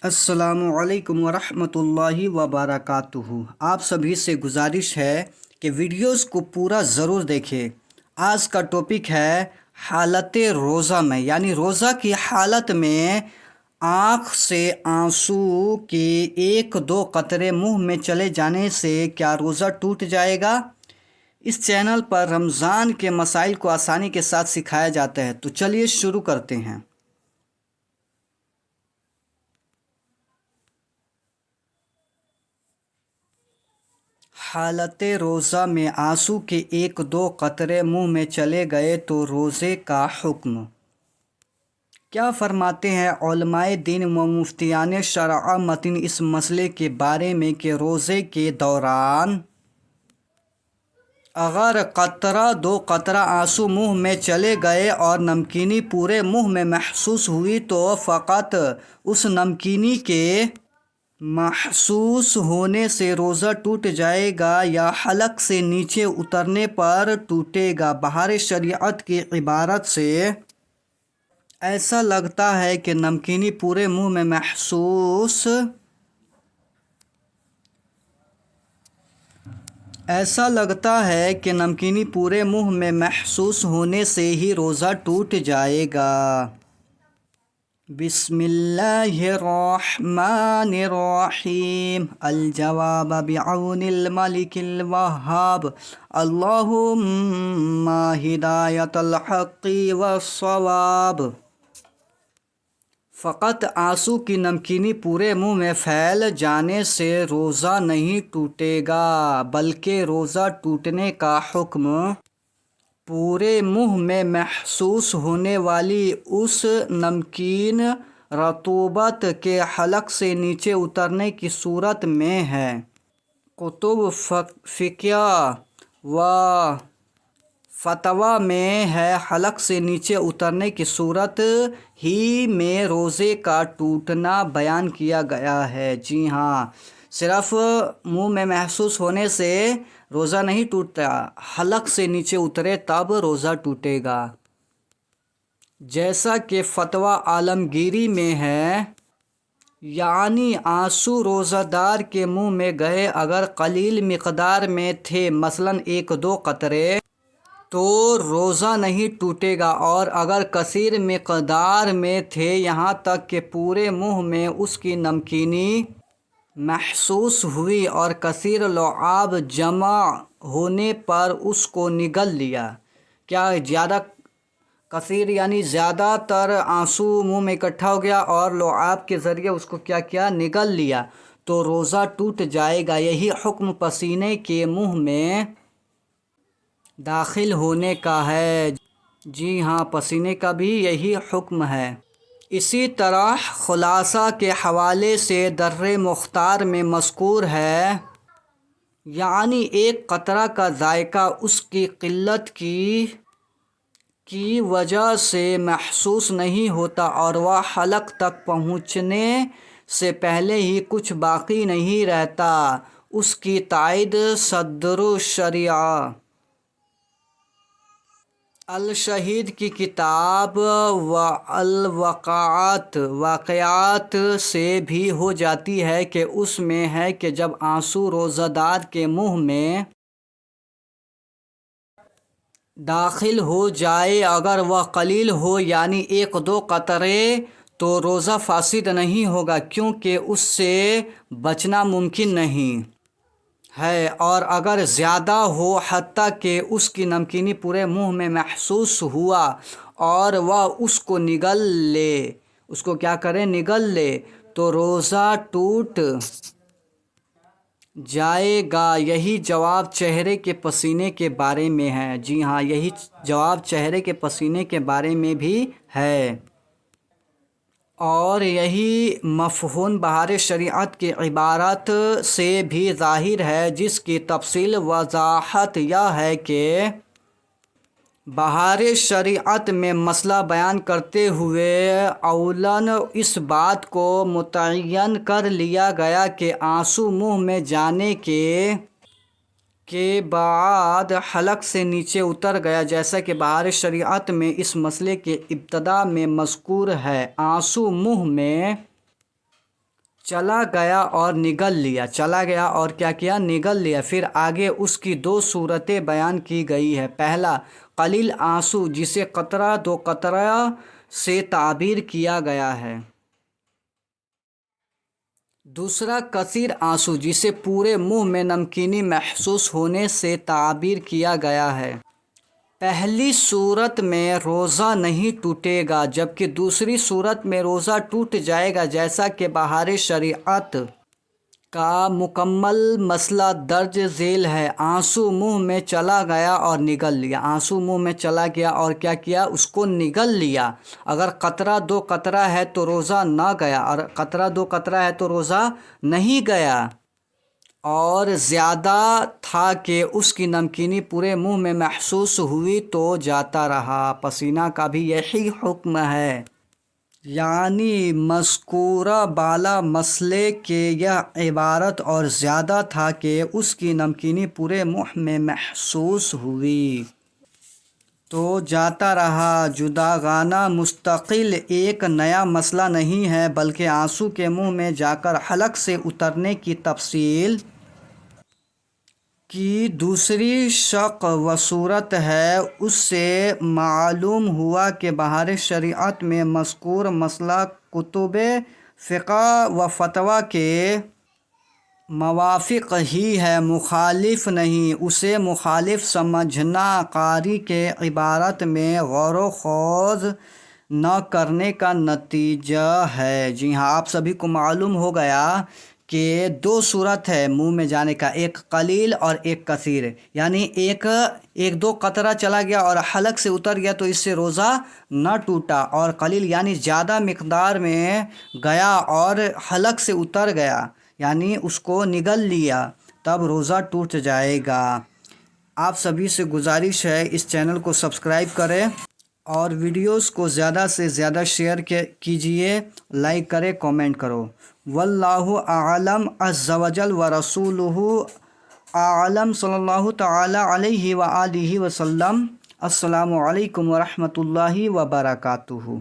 السلام علیکم ورحمۃ اللہ وبرکاتہ۔ آپ سبھی سے گزارش ہے کہ ویڈیوز کو پورا ضرور دیکھیں۔ آج کا ٹاپک ہے حالت روزہ میں، یعنی روزہ کی حالت میں آنکھ سے آنسو کے ایک دو قطرے منہ میں چلے جانے سے کیا روزہ ٹوٹ جائے گا؟ اس چینل پر رمضان کے مسائل کو آسانی کے ساتھ سکھایا جاتا ہے، تو چلیے شروع کرتے ہیں۔ حالت روزہ میں آنسو کے ایک دو قطرے منہ میں چلے گئے تو روزے کا حکم کیا فرماتے ہیں علماء دین و مفتیان شرع متن اس مسئلے کے بارے میں کہ روزے کے دوران اگر قطرہ دو قطرہ آنسو منہ میں چلے گئے اور نمکینی پورے منہ میں محسوس ہوئی تو فقط اس نمکینی کے محسوس ہونے سے روزہ ٹوٹ جائے گا یا حلق سے نیچے اترنے پر ٹوٹے گا؟ بہار شریعت کی عبارت سے ایسا لگتا ہے کہ نمکینی پورے منہ میں محسوس ہونے سے ہی روزہ ٹوٹ جائے گا۔ بسم اللہ الرحمن الرحیم۔ الجواب بعون الملک الوہاب۔ اللہم ہدایت الحق والصواب۔ فقط آنسو کی نمکینی پورے منہ میں پھیل جانے سے روزہ نہیں ٹوٹے گا، بلکہ روزہ ٹوٹنے کا حکم پورے منہ میں محسوس ہونے والی اس نمکین رطوبت کے حلق سے نیچے اترنے کی صورت میں ہے۔ کتب فقہ و فتویٰ میں ہے حلق سے نیچے اترنے کی صورت ہی میں روزے کا ٹوٹنا بیان کیا گیا ہے۔ جی ہاں، صرف منہ میں محسوس ہونے سے روزہ نہیں ٹوٹتا، حلق سے نیچے اترے تب روزہ ٹوٹے گا۔ جیسا کہ فتویٰ عالمگیری میں ہے، یعنی آنسو روزہ دار کے منہ میں گئے اگر قلیل مقدار میں تھے، مثلاً ایک دو قطرے، تو روزہ نہیں ٹوٹے گا، اور اگر کثیر مقدار میں تھے یہاں تک کہ پورے منہ میں اس کی نمکینی محسوس ہوئی اور کثیر لعاب جمع ہونے پر اس کو نگل لیا، کیا زیادہ کثیر یعنی زیادہ تر آنسو منہ میں اکٹھا ہو گیا اور لعاب کے ذریعے اس کو کیا نگل لیا، تو روزہ ٹوٹ جائے گا۔ یہی حکم پسینے کے منہ میں داخل ہونے کا ہے۔ جی ہاں، پسینے کا بھی یہی حکم ہے۔ اسی طرح خلاصہ کے حوالے سے در مختار میں مذکور ہے، یعنی ایک قطرہ کا ذائقہ اس کی قلت کی وجہ سے محسوس نہیں ہوتا اور وہ حلق تک پہنچنے سے پہلے ہی کچھ باقی نہیں رہتا۔ اس کی تائید صدر الشریعہ الشہید کی کتاب واقعات سے بھی ہو جاتی ہے کہ اس میں ہے کہ جب آنسو روزہ دار کے منہ میں داخل ہو جائے اگر وہ قلیل ہو یعنی ایک دو قطرے تو روزہ فاسد نہیں ہوگا، کیونکہ اس سے بچنا ممکن نہیں ہے، اور اگر زیادہ ہو حتیٰ کہ اس کی نمکینی پورے منہ میں محسوس ہوا اور وہ اس کو نگل لے تو روزہ ٹوٹ جائے گا۔ یہی جواب چہرے کے پسینے کے بارے میں ہے۔ جی ہاں، یہی جواب چہرے کے پسینے کے بارے میں بھی ہے، اور یہی مفہوم بہار شریعت کی عبارت سے بھی ظاہر ہے، جس کی تفصیل وضاحت یہ ہے کہ بہار شریعت میں مسئلہ بیان کرتے ہوئے اولاً اس بات کو متعین کر لیا گیا کہ آنسو منہ میں جانے کے بعد حلق سے نیچے اتر گیا، جیسا کہ بہار شریعت میں اس مسئلے کے ابتدا میں مذکور ہے۔ آنسو منہ میں چلا گیا اور نگل لیا، چلا گیا اور کیا کیا؟ نگل لیا۔ پھر آگے اس کی دو صورتیں بیان کی گئی ہے۔ پہلا قلیل آنسو جسے قطرہ دو قطرہ سے تعبیر کیا گیا ہے۔ دوسرا کثیر آنسو جسے پورے منہ میں نمکینی محسوس ہونے سے تعبیر کیا گیا ہے۔ پہلی صورت میں روزہ نہیں ٹوٹے گا، جبکہ دوسری صورت میں روزہ ٹوٹ جائے گا، جیسا کہ بہار شریعت کا مکمل مسئلہ درج ذیل ہے۔ آنسو منہ میں چلا گیا اور نگل لیا، آنسو منہ میں چلا گیا اور کیا کیا؟ اس کو نگل لیا۔ اگر قطرہ دو قطرہ ہے تو روزہ نہ گیا، اور قطرہ دو قطرہ ہے تو روزہ نہیں گیا، اور زیادہ تھا کہ اس کی نمکینی پورے منہ میں محسوس ہوئی تو جاتا رہا۔ پسینہ کا بھی یہی حکم ہے۔ یعنی مذکورہ بالا مسئلے کے یہ عبارت اور زیادہ تھا کہ اس کی نمکینی پورے منہ میں محسوس ہوئی تو جاتا رہا۔ جداگانہ مستقل ایک نیا مسئلہ نہیں ہے، بلکہ آنسو کے منہ میں جا کر حلق سے اترنے کی تفصیل کی دوسری شق و صورت ہے۔ اس سے معلوم ہوا کہ بہار شریعت میں مذکور مسئلہ کتب فقہ و فتویٰ کے موافق ہی ہے، مخالف نہیں۔ اسے مخالف سمجھنا قاری کے عبارت میں غور و خوض نہ کرنے کا نتیجہ ہے۔ جی ہاں، آپ سبھی کو معلوم ہو گیا کہ دو صورت ہے منہ میں جانے کا، ایک قلیل اور ایک کثیر۔ یعنی ایک دو قطرہ چلا گیا اور حلق سے اتر گیا تو اس سے روزہ نہ ٹوٹا، اور قلیل یعنی زیادہ مقدار میں گیا اور حلق سے اتر گیا، یعنی اس کو نگل لیا، تب روزہ ٹوٹ جائے گا۔ آپ سبھی سے گزارش ہے اس چینل کو سبسکرائب کریں اور ویڈیوز کو زیادہ سے زیادہ شیئر کیجئے، لائک کریں، کامنٹ کرو۔ واللہ اعلم عز وجل ورسولہ اعلم، صلی اللہ تعالی علیہ وآلہ وسلم۔ السلام علیکم ورحمۃ اللہ وبرکاتہ۔